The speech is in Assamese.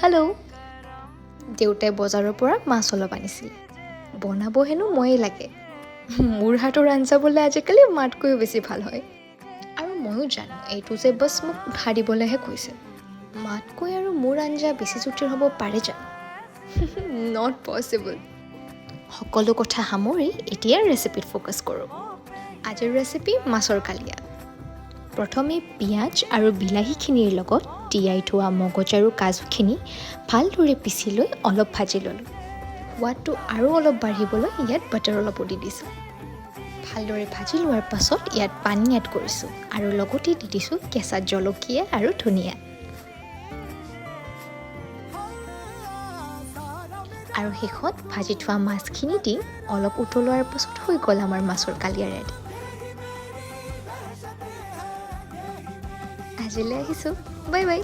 হেল্ল' দেউতাই বজাৰৰ পৰা মাছ অলপ আনিছিল বনাব হেনো ময়ে লাগে মোৰ হাতৰ আঞ্জা বোলে আজিকালি মাতকৈও বেছি ভাল হয় আৰু ময়ো জানো এইটো যে বছ মোক উঠাই দিবলৈহে কৈছে মাতকৈ আৰু মোৰ আঞ্জা বেছি জুতিৰ হ'ব পাৰে জানো নট পচিবল সকলো কথা সামৰি এতিয়া ৰেচিপিত ফ'কাছ কৰোঁ আজিৰ ৰেচিপি মাছৰ কালিয়া প্ৰথমে পিঁয়াজ আৰু বিলাহীখিনিৰ লগত তিয়াই থোৱা মগজ আৰু কাজুখিনি ভালদৰে পিচি লৈ অলপ ভাজি ল'লোঁ সোৱাদটো আৰু অলপ বাঢ়িবলৈ ইয়াত বাটাৰ অলপো দি দিছোঁ ভালদৰে ভাজি লোৱাৰ পাছত ইয়াত পানী এড কৰিছোঁ আৰু লগতে দি দিছোঁ কেঁচা জলকীয়া আৰু ধনিয়া আৰু শেষত ভাজি থোৱা মাছখিনি দি অলপ উতলোৱাৰ পাছত হৈ গ'ল আমাৰ মাছৰ কালিয়া ৰেডি আজিলৈ আহিছোঁ বাই বাই